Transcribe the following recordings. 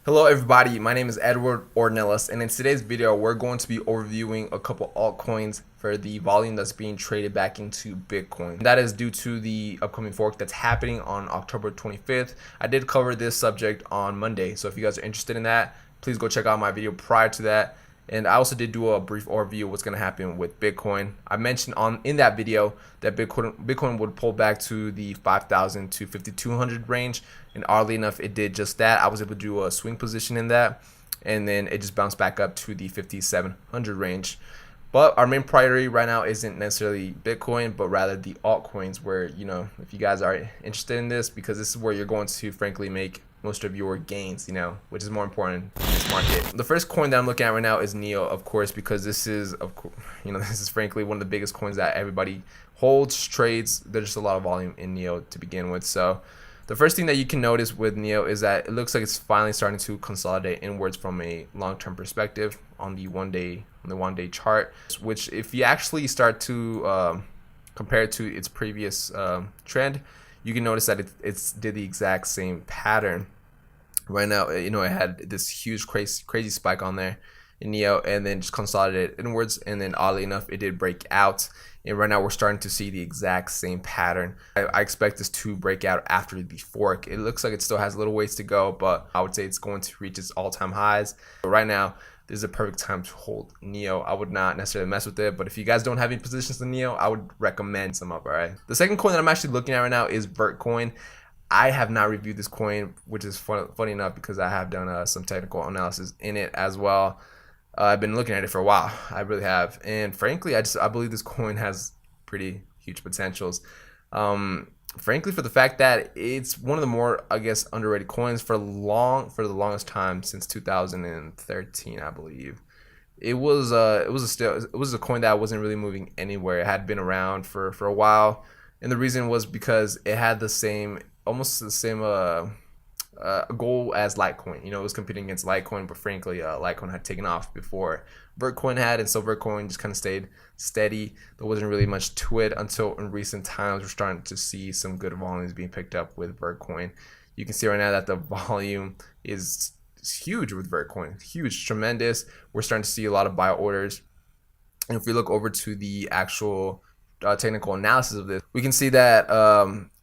Hello everybody, my name is Edward Ornelas, and in today's video we're going to be overviewing a couple altcoins for the volume that's being traded back into Bitcoin. That is due to the upcoming fork that's happening on October 25th. I did cover this subject on Monday, so if you guys are interested in that, please go check out my video prior to that. And I also did do a brief overview of what's going to happen with Bitcoin. I mentioned in that video that Bitcoin would pull back to the 5,000 to 5,200 range, and oddly enough, it did just that. I was able to do a swing position in that, and then it just bounced back up to the 5,700 range. But our main priority right now isn't necessarily Bitcoin, but rather the altcoins, where, if you guys are interested in this, because this is where you're going to frankly make most of your gains, which is more important in this market. The first coin that I'm looking at right now is Neo, of course, because this is, this is frankly one of the biggest coins that everybody holds, trades. There's just a lot of volume in Neo to begin with. So the first thing that you can notice with Neo is that it looks like it's finally starting to consolidate inwards from a long-term perspective on the one-day chart, which if you actually start to compare it to its previous trend, you can notice that it's did the exact same pattern. Right now, it had this huge crazy spike on there in Neo, and then just consolidated inwards, and then oddly enough, it did break out. And right now we're starting to see the exact same pattern. I expect this to break out after the fork. It looks like it still has a little ways to go, but I would say it's going to reach its all-time highs. But right now, this is a perfect time to hold Neo. I would not necessarily mess with it, but if you guys don't have any positions in Neo, I would recommend some up, all right? The second coin that I'm actually looking at right now is Vertcoin. I have not reviewed this coin, which is funny enough because I have done some technical analysis in it as well. I've been looking at it for a while. I really have, and frankly, I believe this coin has pretty huge potentials. Frankly, for the fact that it's one of the more, I guess, underrated coins for the longest time since 2013, I believe. It was a coin that wasn't really moving anywhere. It had been around for a while, and the reason was because it had almost the same goal as Litecoin. It was competing against Litecoin, but frankly, Litecoin had taken off before Vertcoin had, and so Vertcoin just kind of stayed steady. There wasn't really much to it until in recent times we're starting to see some good volumes being picked up with Vertcoin. You can see right now that the volume is huge with Vertcoin, huge, tremendous. We're starting to see a lot of buy orders, and if we look over to the actual technical analysis of this, we can see that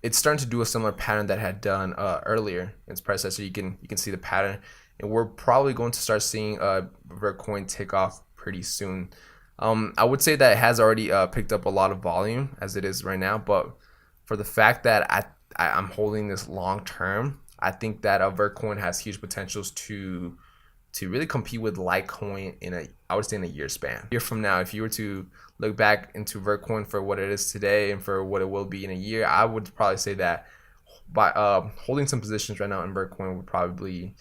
it's starting to do a similar pattern that it had done earlier in its predecessor. You can see the pattern, and we're probably going to start seeing Vertcoin take off pretty soon. I would say that it has already picked up a lot of volume as it is right now, but for the fact that I'm holding this long term, I think that Vertcoin has huge potentials to really compete with Litecoin I would say in a year span. A year from now, if you were to look back into Vertcoin for what it is today and for what it will be in a year, I would probably say that by holding some positions right now in Vertcoin would probably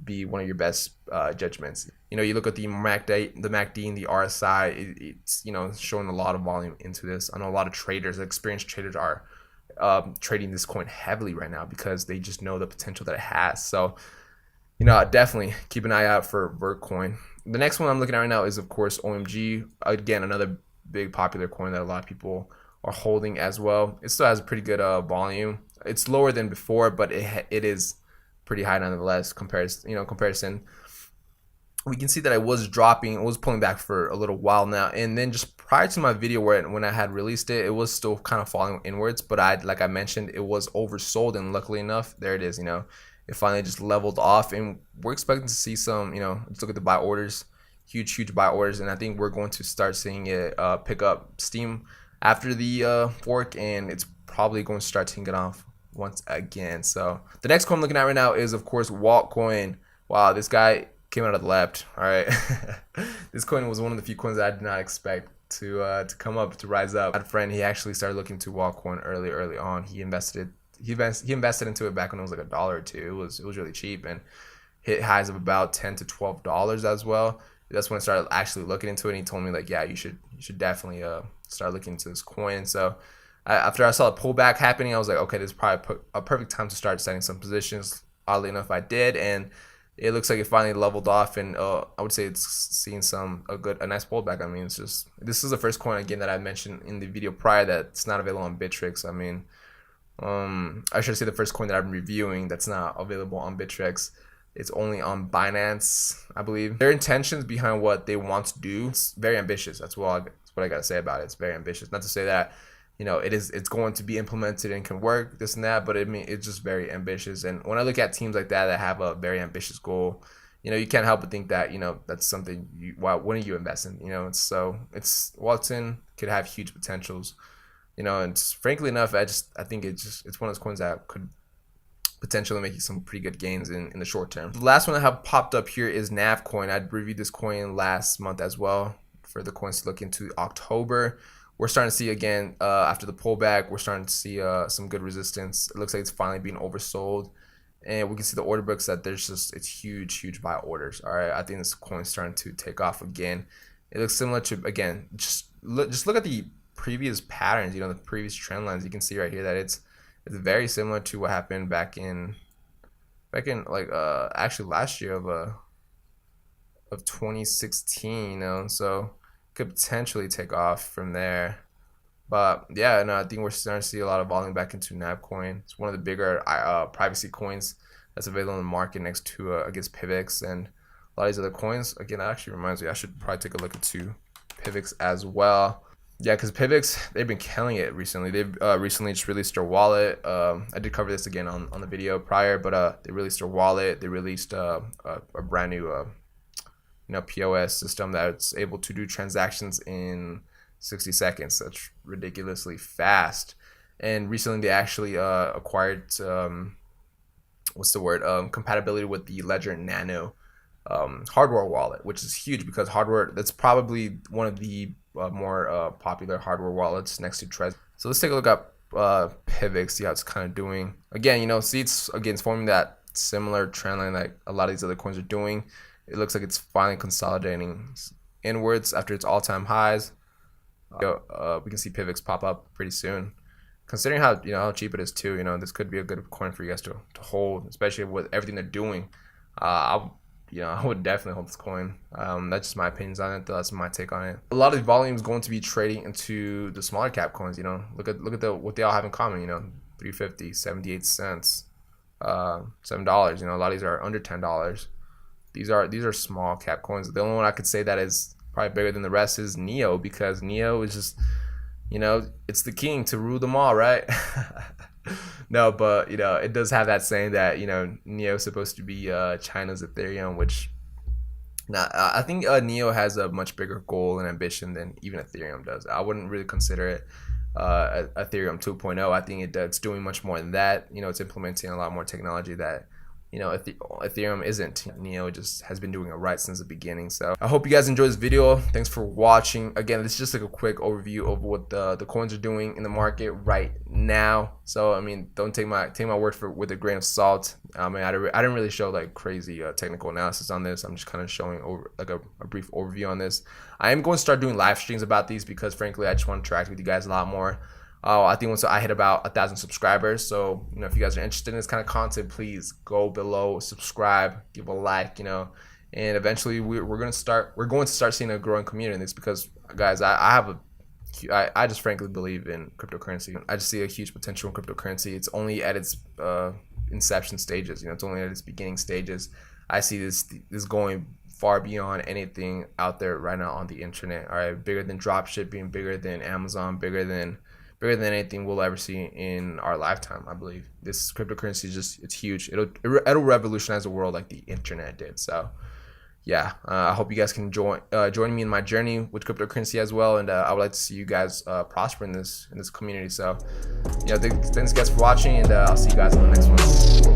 be one of your best judgments. You look at the MACD and the RSI, it's showing a lot of volume into this. I know a lot of traders, experienced traders, are trading this coin heavily right now because they just know the potential that it has. So definitely keep an eye out for Vertcoin. The next one I'm looking at right now is, of course, OMG. Again, another big popular coin that a lot of people are holding as well. It still has a pretty good volume. It's lower than before, but it is pretty high nonetheless. Comparison. We can see that it was pulling back for a little while now, and then just prior to my video when I had released it, it was still kind of falling inwards. But like I mentioned, it was oversold, and luckily enough, there it is. It finally just leveled off, and we're expecting to see some, let's look at the buy orders, huge buy orders, and I think we're going to start seeing it pick up steam after the fork, and it's probably going to start taking it off once again. So the next coin I'm looking at right now is, of course, Altcoin. Wow, this guy came out of the left. All right, this coin was one of the few coins that I did not expect to come up, to rise up. I had a friend, he actually started looking to Altcoin early on. He invested into it back when it was like $1 or $2. It was really cheap and hit highs of about $10 to $12 as well. That's when I started actually looking into it, and he told me, like, yeah, you should definitely start looking into this coin. So after I saw the pullback happening, I was like, okay, this is probably a perfect time to start setting some positions. Oddly enough, I did, and it looks like it finally leveled off, and I would say it's seeing a nice pullback. I mean, this is the first coin again that I mentioned in the video prior that's not available on Bittrex. I mean, I should say the first coin that I'm reviewing that's not available on Bittrex. It's only on Binance, I believe. Their intentions behind what they want to do, it's very ambitious. That's what I gotta say about it. It's very ambitious. Not to say that, you know, it's going to be implemented and can work, this and that, but it's just very ambitious. And when I look at teams like that have a very ambitious goal, you know, you can't help but think that, you know, that's something why wouldn't you invest in? You know, it's Walton could have huge potentials, you know, and frankly enough, I think it's one of those coins that could potentially making some pretty good gains in the short term. The last one I have popped up here is Navcoin. I reviewed this coin last month as well. For the coins to look into October, we're starting to see again after the pullback, we're starting to see some good resistance. It looks like it's finally being oversold, and we can see the order books that it's huge buy orders. All right, I think this coin's starting to take off again. It looks similar to, again, just look at the previous patterns, you know, the previous trend lines. You can see right here that it's very similar to what happened back in like actually last year of 2016, you know, so could potentially take off from there. But yeah, no, I think we're starting to see a lot of volume back into Navcoin. It's one of the bigger privacy coins that's available in the market next to against Pivx and a lot of these other coins. Again, that actually reminds me, I should probably take a look into Pivx as well. Yeah, because Pivx, they've been killing it recently. They've recently just released their wallet. I did cover this again on the video prior, but they released their wallet. They released a brand new you know, POS system that's able to do transactions in 60 seconds. That's ridiculously fast. And recently they actually acquired compatibility with the Ledger Nano hardware wallet, which is huge because hardware, that's probably one of the more popular hardware wallets next to Trezor. So let's take a look at Pivx, see how it's kind of doing. Again, you know, see it's forming that similar trend line like a lot of these other coins are doing. It looks like it's finally consolidating inwards after its all-time highs. We can see Pivx pop up pretty soon. Considering how, you know, how cheap it is too, you know, this could be a good coin for you guys to hold, especially with everything they're doing. I would definitely hold this coin. That's just my opinions on it. That's my take on it. A lot of the volume is going to be trading into the smaller cap coins. You know, look at what they all have in common. You know, 350, 78 cents, $7. You know, a lot of these are under $10. These are small cap coins. The only one I could say that is probably bigger than the rest is Neo, because Neo is just, you know, it's the king to rule them all, right? No, but you know, it does have that saying that, you know, Neo is supposed to be China's Ethereum, which I think Neo has a much bigger goal and ambition than even Ethereum does. I wouldn't really consider it Ethereum 2.0. I think it's doing much more than that. You know, it's implementing a lot more technology that, you know, Ethereum isn't. Neo just has been doing it right since the beginning. So I hope you guys enjoyed this video. Thanks for watching. Again, this is just like a quick overview of what the coins are doing in the market right now. So I mean, don't take my word for it with a grain of salt. I mean, I didn't really show like crazy technical analysis on this. I'm just kind of showing over like a brief overview on this. I am going to start doing live streams about these because frankly, I just want to interact with you guys a lot more. I think once I hit about 1,000 subscribers, so you know, if you guys are interested in this kind of content, please go below, subscribe, give a like, you know, and eventually we're going to start seeing a growing community in this, because guys, I just frankly believe in cryptocurrency. I just see a huge potential in cryptocurrency. It's only at its inception stages, you know, it's only at its beginning stages. I see this going far beyond anything out there right now on the internet. All right, bigger than dropshipping, bigger than Amazon, bigger than anything we'll ever see in our lifetime. I believe this cryptocurrency is just, it's huge. It'll revolutionize the world like the internet did. So yeah, I hope you guys can join me in my journey with cryptocurrency as well, and I would like to see you guys prosper in this community. So yeah, thanks guys for watching, and I'll see you guys in the next one.